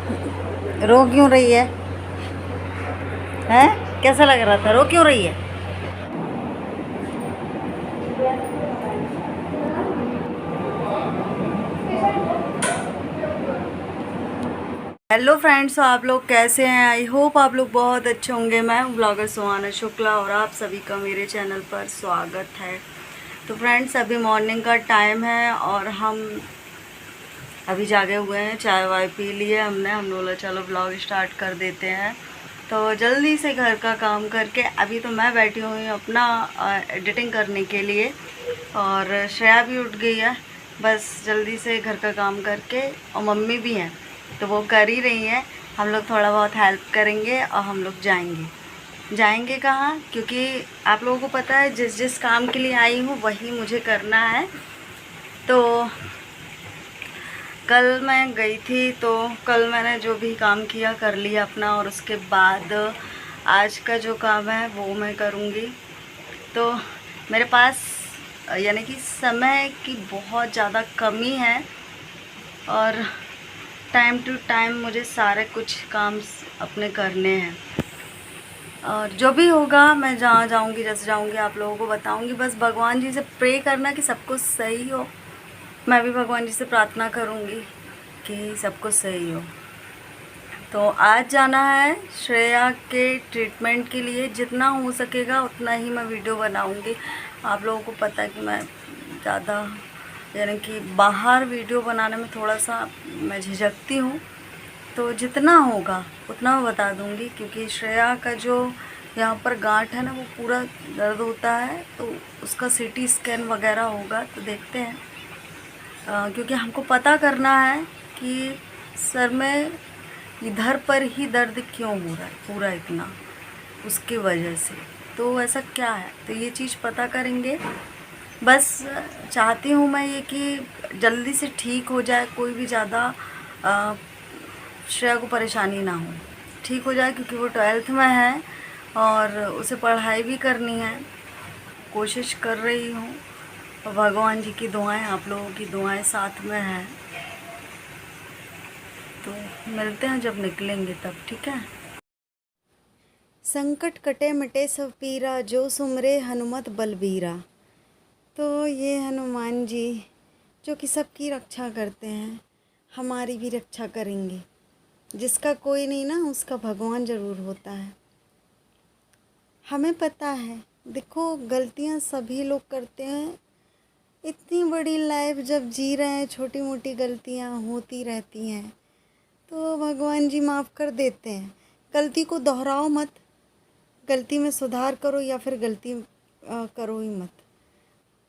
रो क्यों रही है? हैं? कैसा लग रहा था? रो क्यों रही है? हेलो फ्रेंड्स, तो आप लोग कैसे हैं? आई होप आप लोग बहुत अच्छे होंगे। मैं हूँ ब्लॉगर सुहाना शुक्ला और आप सभी का मेरे चैनल पर स्वागत है। तो फ्रेंड्स, अभी मॉर्निंग का टाइम है और हम अभी जागे हुए हैं। चाय वाय पी लिए हमने बोला चलो ब्लॉग स्टार्ट कर देते हैं। तो जल्दी से घर का काम करके अभी तो मैं बैठी हुई हूँ अपना एडिटिंग करने के लिए, और श्रेया भी उठ गई है। बस जल्दी से घर का काम करके, और मम्मी भी हैं तो वो कर ही रही हैं। हम लोग थोड़ा बहुत हेल्प करेंगे और हम लोग जाएंगे कहाँ, क्योंकि आप लोगों को पता है जिस जिस काम के लिए आई हूँ वही मुझे करना है। तो कल मैं गई थी, तो कल मैंने जो भी काम किया कर लिया अपना, और उसके बाद आज का जो काम है वो मैं करूँगी। तो मेरे पास यानी कि समय की बहुत ज़्यादा कमी है, और टाइम टू टाइम मुझे सारे कुछ काम अपने करने हैं। और जो भी होगा मैं जहाँ जाऊँगी, जैसे जाऊँगी आप लोगों को बताऊँगी। बस भगवान जी से प्रे करना कि सब कुछ सही हो। मैं भी भगवान जी से प्रार्थना करूँगी कि सब कुछ सही हो। तो आज जाना है श्रेया के ट्रीटमेंट के लिए। जितना हो सकेगा उतना ही मैं वीडियो बनाऊँगी। आप लोगों को पता है कि मैं ज़्यादा यानी कि बाहर वीडियो बनाने में थोड़ा सा मैं झिझकती हूँ। तो जितना होगा उतना मैं बता दूँगी, क्योंकि श्रेया का जो यहाँ पर गांठ है ना वो पूरा दर्द होता है। तो उसका सीटी स्कैन वगैरह होगा, तो देखते हैं। क्योंकि हमको पता करना है कि सर में इधर पर ही दर्द क्यों हो रहा है पूरा इतना, उसकी वजह से। तो ऐसा क्या है, तो ये चीज़ पता करेंगे। बस चाहती हूँ मैं ये कि जल्दी से ठीक हो जाए, कोई भी ज़्यादा श्रेया को परेशानी ना हो, ठीक हो जाए, क्योंकि वो 12th में है और उसे पढ़ाई भी करनी है। कोशिश कर रही हूँ, और भगवान जी की दुआएं, आप लोगों की दुआएं साथ में हैं। तो मिलते हैं जब निकलेंगे तब, ठीक है। संकट कटे मिटे सब पीरा, जो सुमरे हनुमत बलबीरा। तो ये हनुमान जी जो कि सबकी रक्षा करते हैं, हमारी भी रक्षा करेंगे। जिसका कोई नहीं ना, उसका भगवान ज़रूर होता है। हमें पता है, देखो गलतियां सभी लोग करते हैं। इतनी बड़ी लाइफ जब जी रहे हैं, छोटी मोटी गलतियां होती रहती हैं, तो भगवान जी माफ़ कर देते हैं। गलती को दोहराओ मत, गलती में सुधार करो, या फिर गलती करो ही मत।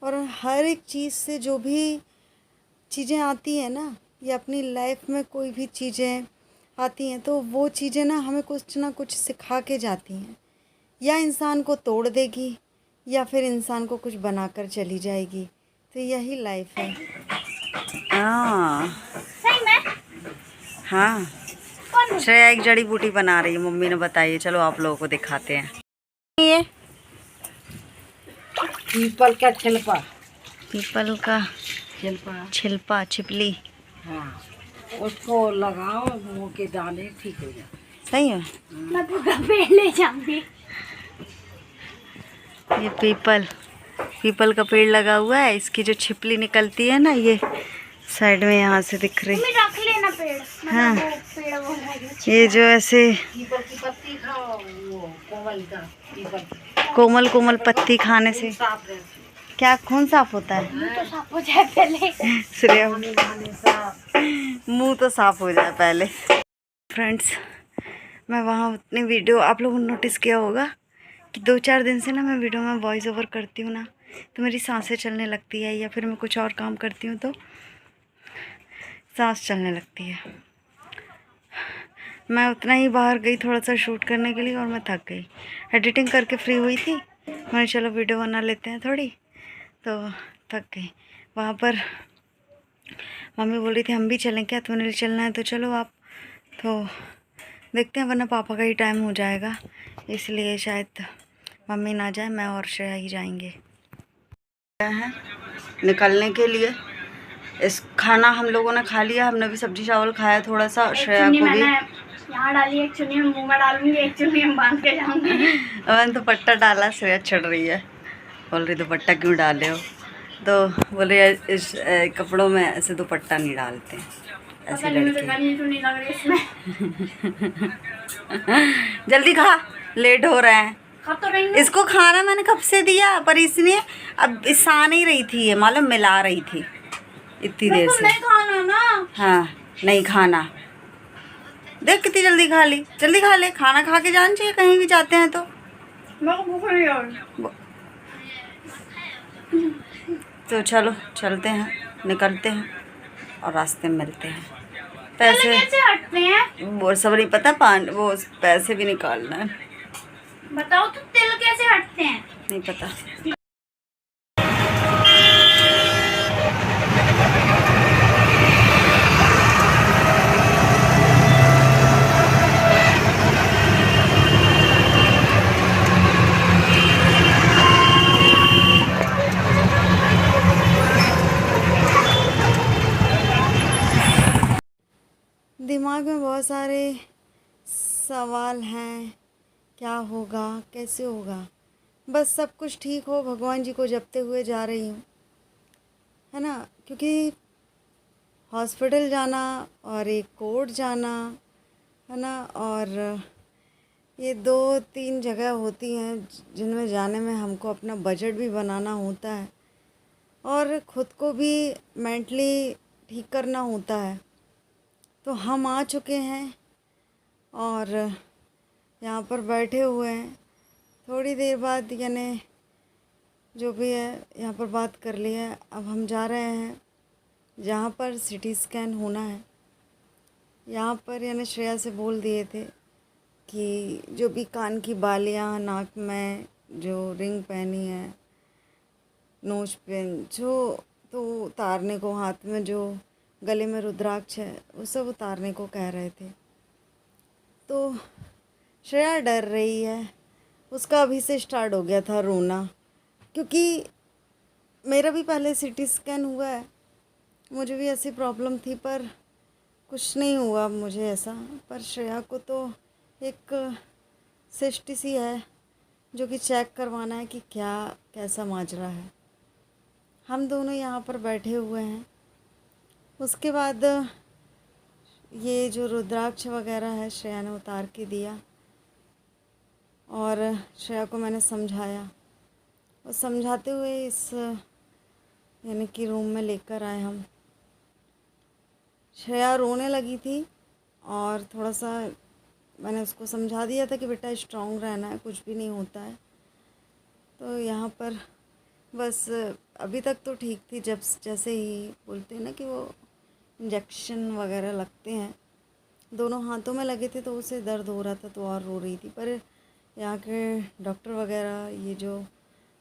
और हर एक चीज़ से जो भी चीज़ें आती हैं ना, या अपनी लाइफ में कोई भी चीज़ें आती हैं, तो वो चीज़ें ना कुछ सिखा के जाती हैं। या इंसान को तोड़ देगी, या फिर इंसान को कुछ बनाकर चली जाएगी। तो यही लाइफ है। हाँ हाँ, श्रेया एक जड़ी बूटी बना रही है, मम्मी ने बताई। चलो आप लोगों को दिखाते हैं। ये पीपल का छिलका, पीपल का छिलपा छिपली। हाँ, उसको लगाओ, मुंह के दाने ठीक हो जाए। सही है। मैं पूरा पेड़ ले जाऊंगी। ये पीपल का पेड़ लगा हुआ है। इसकी जो छिपली निकलती है ना, ये साइड में यहाँ से दिख रही। रख लेना पेड़। हाँ, वो ये जो ऐसे पीपल की पत्ती खाओ, वो कोमल का पीपल, कोमल कोमल पत्ती खाने से साफ रहती क्या खून साफ होता है? है। तो साफ हो जाए पहले। श्रेया, साफ। मुंह तो साफ हो जाए पहले। फ्रेंड्स, मैं वहाँ उतनी वीडियो आप लोगों ने नोटिस किया होगा कि 2-4 दिन से ना मैं वीडियो में वॉइस ओवर करती हूँ ना, तो मेरी सांसें चलने लगती है, या फिर मैं कुछ और काम करती हूँ तो सांस चलने लगती है। मैं उतना ही बाहर गई थोड़ा सा शूट करने के लिए, और मैं थक गई। एडिटिंग करके फ्री हुई थी, मैंने चलो वीडियो बना लेते हैं थोड़ी, तो थक गई। वहाँ पर मम्मी बोल रही थी हम भी चलें क्या, तुम्हें चलना है तो चलो आप। तो देखते हैं, वरना पापा का ही टाइम हो जाएगा, इसलिए शायद मम्मी ना जाए, मैं और श्रेया ही जाएंगे। क्या है निकलने के लिए, इस खाना हम लोगों ने खा लिया, हमने भी सब्जी चावल खाया थोड़ा सा, श्रेया को भी यहाँ डाली, एक चुन्नी में मुँह में डालूंगी, एक चुन्नी में बांध के जाऊंगी। मैंने दुपट्टा डाला, श्रेया चढ़ रही है, बोल रही दुपट्टा क्यों डाले हो, तो बोल रही है इस कपड़ों में ऐसे दुपट्टा नहीं डालते ऐसे लड़के। जल्दी खा, लेट हो रहे हैं। इसको खाना मैंने कब से दिया, पर इसने अब इस आ नहीं रही थी, ये मालूम मिला रही थी इतनी देर से। नहीं खाना ना। हाँ नहीं खाना, देख कितनी जल्दी खा ली, जल्दी खा ले, खाना खा के जाना चाहिए कहीं भी जाते हैं तो। मेरे को भूख नहीं है। तो चलो चलते हैं, निकलते हैं और रास्ते में मिलते हैं। पैसे कैसे हटते हैं वो सब नहीं पता, वो पैसे भी निकालना है। बताओ तो, तिल कैसे हटते हैं? नहीं पता। दिमाग में बहुत सारे सवाल हैं, क्या होगा कैसे होगा, बस सब कुछ ठीक हो, भगवान जी को जपते हुए जा रही हूँ, है ना। क्योंकि हॉस्पिटल जाना और एक कोर्ट जाना, है ना, और ये 2-3 जगह होती हैं जिनमें जाने में हमको अपना बजट भी बनाना होता है और ख़ुद को भी मेंटली ठीक करना होता है। तो हम आ चुके हैं और यहाँ पर बैठे हुए हैं, थोड़ी देर बाद यानी जो भी है यहाँ पर बात कर ली है। अब हम जा रहे हैं जहाँ पर सिटी स्कैन होना है। यहाँ पर यानी श्रेया से बोल दिए थे कि जो भी कान की बालियाँ, नाक में जो रिंग पहनी है, नोज पिन जो तो उतारने को, हाथ में जो गले में रुद्राक्ष है वो सब उतारने को कह रहे थे। तो श्रेया डर रही है, उसका अभी से स्टार्ट हो गया था रोना, क्योंकि मेरा भी पहले सिटी स्कैन हुआ है, मुझे भी ऐसी प्रॉब्लम थी पर कुछ नहीं हुआ मुझे ऐसा। पर श्रेया को तो एक सिस्ट सी है जो कि चेक करवाना है कि क्या कैसा माजरा है। हम दोनों यहाँ पर बैठे हुए हैं। उसके बाद ये जो रुद्राक्ष वगैरह है श्रेया ने उतार के दिया और श्रेया को मैंने समझाया और समझाते हुए इस यानी कि रूम में लेकर आए हम। श्रेया रोने लगी थी और थोड़ा सा मैंने उसको समझा दिया था कि बेटा स्ट्रांग रहना है, कुछ भी नहीं होता है। तो यहाँ पर बस अभी तक तो ठीक थी, जब जैसे ही बोलते हैं ना कि वो इंजेक्शन वगैरह लगते हैं, दोनों हाथों में लगे थे तो उसे दर्द हो रहा था तो और रो रही थी। पर यहाँ के डॉक्टर वगैरह, ये जो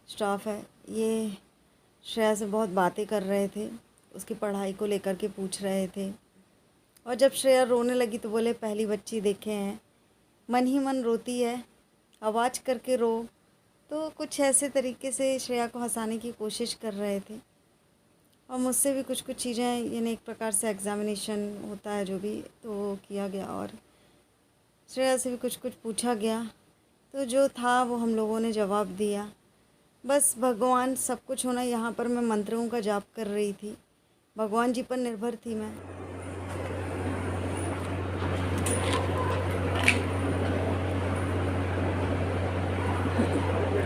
स्टाफ है, ये श्रेया से बहुत बातें कर रहे थे, उसकी पढ़ाई को लेकर के पूछ रहे थे। और जब श्रेया रोने लगी तो बोले पहली बच्ची देखे हैं, मन ही मन रोती है, आवाज़ करके रो। तो कुछ ऐसे तरीके से श्रेया को हंसाने की कोशिश कर रहे थे और मुझसे भी कुछ चीज़ें यानी एक प्रकार से एग्ज़ामिनेशन होता है जो भी, तो वो किया गया और श्रेया से भी कुछ पूछा गया। तो जो था वो हम लोगों ने जवाब दिया। बस भगवान सब कुछ होना। यहाँ पर मैं मंत्रों का जाप कर रही थी, भगवान जी पर निर्भर थी मैं।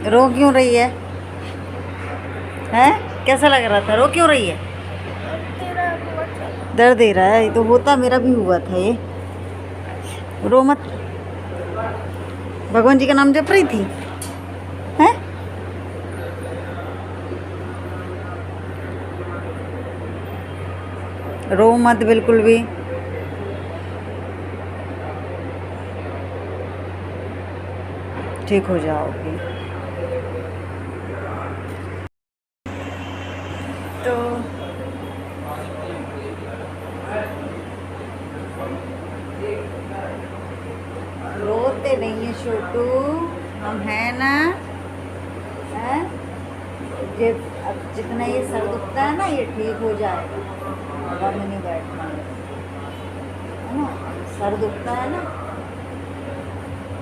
रो क्यों रही है? हैं? कैसा लग रहा था? रो क्यों रही है? दर्द दे रहा है। तो होता मेरा भी हुआ था ये। रो मत। भगवान जी का नाम जप रही थी, हैं? रो मत बिल्कुल भी। ठीक हो जाओगी। तो रोते नहीं है छोटू, हम हैं ना, हैं? अब जितना ये सर दुखता है ना, ये ठीक हो जाएगा। हवा में नहीं बैठना है ना, सर दुखता है ना,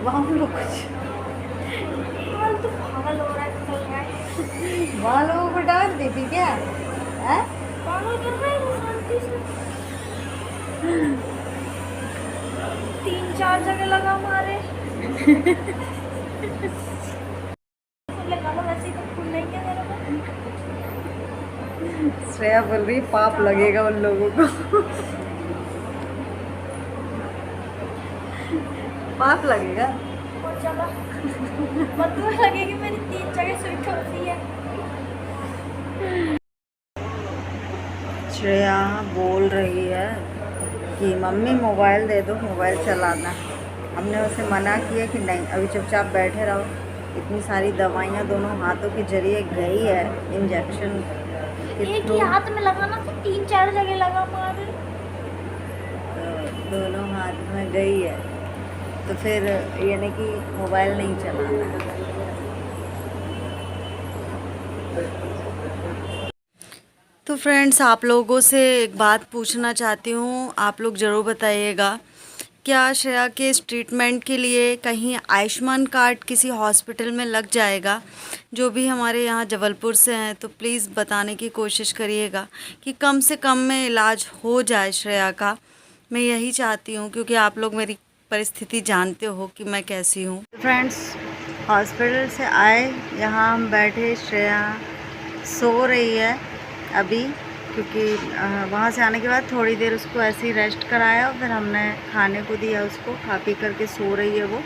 वहाँ पे कुछ तो पागल हो रहा है, चल रहा है। वहाँ लोगों को डांट दी थी क्या है? पागल कर रहा है शांति से। 3-4 जगह लगा मारे। लगा लो वैसे ही तो फूल नहीं क्या मेरे को। श्रेया बोल रही पाप लगेगा उन लोगों को। पाप लगेगा। और चला मतलब लगेगी मेरी 3 जगह सुई ठोकती है। श्रेया बोल रही है कि मम्मी मोबाइल दे दो, मोबाइल चलाना। हमने उसे मना किया कि नहीं, अभी चुपचाप बैठे रहो। इतनी सारी दवाइयाँ दोनों हाथों के जरिए गई है, इंजेक्शन एक ही हाथ में लगाना था, 3-4 जगह लगा मारे। दोनों हाथ में गई है, तो फिर यानी कि मोबाइल नहीं चलाना है। तो फ्रेंड्स, आप लोगों से एक बात पूछना चाहती हूँ, आप लोग ज़रूर बताइएगा, क्या श्रेया के इस ट्रीटमेंट के लिए कहीं आयुष्मान कार्ड किसी हॉस्पिटल में लग जाएगा? जो भी हमारे यहाँ जबलपुर से हैं तो प्लीज़ बताने की कोशिश करिएगा कि कम से कम में इलाज हो जाए श्रेया का। मैं यही चाहती हूँ, क्योंकि आप लोग मेरी परिस्थिति जानते हो कि मैं कैसी हूँ। फ्रेंड्स, हॉस्पिटल से आए, यहाँ हम बैठे, श्रेया सो रही है अभी, क्योंकि वहाँ से आने के बाद थोड़ी देर उसको ऐसे ही रेस्ट कराया और फिर हमने खाने को दिया उसको, खा पी करके सो रही है वो।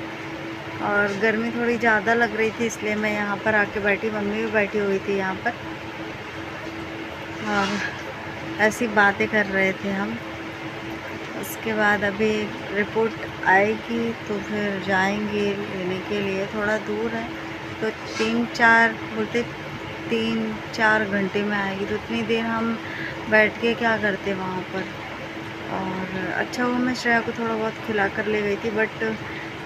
और गर्मी थोड़ी ज़्यादा लग रही थी, इसलिए मैं यहाँ पर आके बैठी, मम्मी भी बैठी हुई थी यहाँ पर, और ऐसी बातें कर रहे थे हम। उसके बाद अभी रिपोर्ट आएगी तो फिर जाएंगे लेने के लिए, थोड़ा दूर है तो 3-4 घंटे में आएगी, तो इतनी देर हम बैठ के क्या करते वहाँ पर। और अच्छा हुआ मैं श्रेया को थोड़ा बहुत खिला कर ले गई थी, बट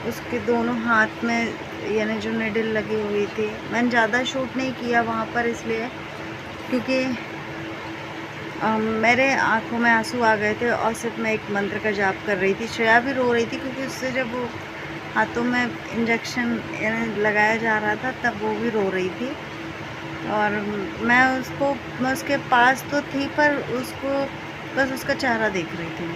उसके दोनों हाथ में यानी जो निडल लगी हुई थी, मैंने ज़्यादा शूट नहीं किया वहाँ पर, इसलिए क्योंकि मेरे आंखों में आंसू आ गए थे और सिर्फ मैं एक मंत्र का जाप कर रही थी। श्रेया भी रो रही थी, क्योंकि उससे जब वो हाथों में इंजेक्शन लगाया जा रहा था तब वो भी रो रही थी। और मैं उसके पास तो थी, पर उसको बस उसका चेहरा देख रही थी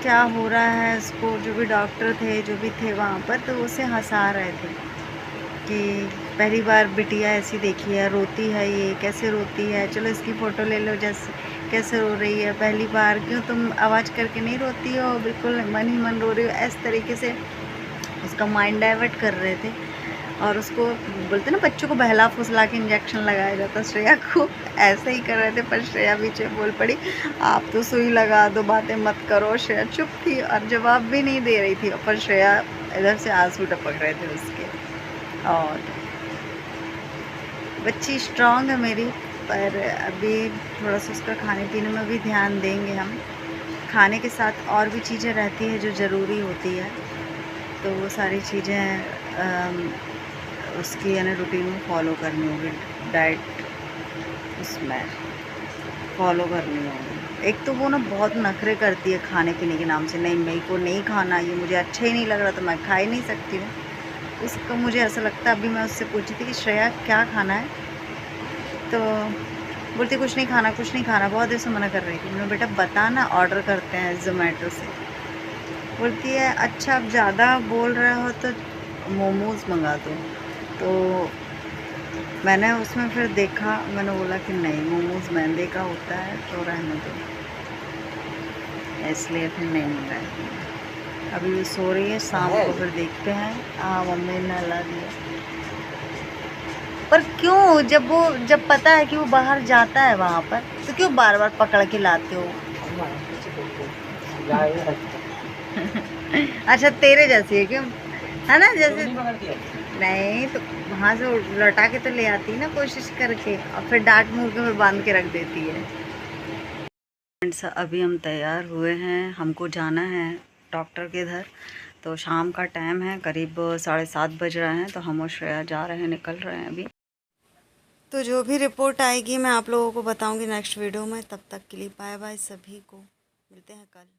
क्या हो रहा है उसको। जो भी डॉक्टर थे, जो भी थे वहाँ पर, तो उसे हंसा रहे थे कि पहली बार बिटिया ऐसी देखी है, रोती है, ये कैसे रोती है, चलो इसकी फ़ोटो ले लो, जैसे कैसे रो रही है पहली बार, क्यों तुम आवाज़ करके नहीं रोती हो, बिल्कुल मन ही मन रो रही हो। इस तरीके से उसका माइंड डाइवर्ट कर रहे थे। और उसको बोलते ना, बच्चों को बहला फुसला के इंजेक्शन लगाया जाता, श्रेया को ऐसे ही कर रहे थे। पर श्रेया पीछे बोल पड़ी, आप तो सुई लगा दो, बातें मत करो। श्रेया चुप थी और जवाब भी नहीं दे रही थी, पर श्रेया इधर से आंसू टपक रहे थे उसके। और बच्ची स्ट्रांग है मेरी, पर अभी थोड़ा सा उसका खाने पीने में भी ध्यान देंगे हम। खाने के साथ और भी चीज़ें रहती है जो ज़रूरी होती है, तो वो सारी चीज़ें उसकी यानी रूटीन में फॉलो करनी होगी, डाइट उसमें फॉलो करनी होगी। एक तो वो ना बहुत नखरे करती है खाने पीने के नाम से, नहीं मेरे को नहीं खाना, ये मुझे अच्छा ही नहीं लग रहा तो मैं खा ही नहीं सकती हूँ। उसका मुझे ऐसा लगता है, अभी मैं उससे पूछी थी कि श्रेया क्या खाना है, तो बोलती कुछ नहीं खाना, कुछ नहीं खाना। बहुत देर से मना कर रही थी। मैंने बेटा बता ना, ऑर्डर करते हैं ज़ोमेटो से। बोलती है अच्छा अब ज़्यादा बोल रहे हो तो मोमोज़ मंगा दो। तो मैंने उसमें फिर देखा, मैंने बोला कि नहीं, मोमोज़ मैदे का होता है तो रहने दो, इसलिए फिर नहीं मंगाया। अभी वो सो रही है, शाम को फिर देखते हैं। मम्मी ने नहला दिया। पर क्यों, जब पता है कि वो बाहर जाता है वहाँ पर, तो क्यों बार बार पकड़ के लाते हो? अच्छा तेरे जैसी है क्यों, है ना, जैसे नहीं तो वहाँ से लौटा के तो ले आती है ना कोशिश करके, और फिर डांट मूर के फिर बांध के रख देती है। फ्रेंड्स, अभी हम तैयार हुए हैं, हमको जाना है डॉक्टर के इधर। तो शाम का टाइम है, करीब 7:30 बज रहे हैं, तो हम और श्रेया जा रहे हैं, निकल रहे हैं अभी। तो जो भी रिपोर्ट आएगी मैं आप लोगों को बताऊंगी नेक्स्ट वीडियो में। तब तक के लिए बाय बाय सभी को, मिलते हैं कल।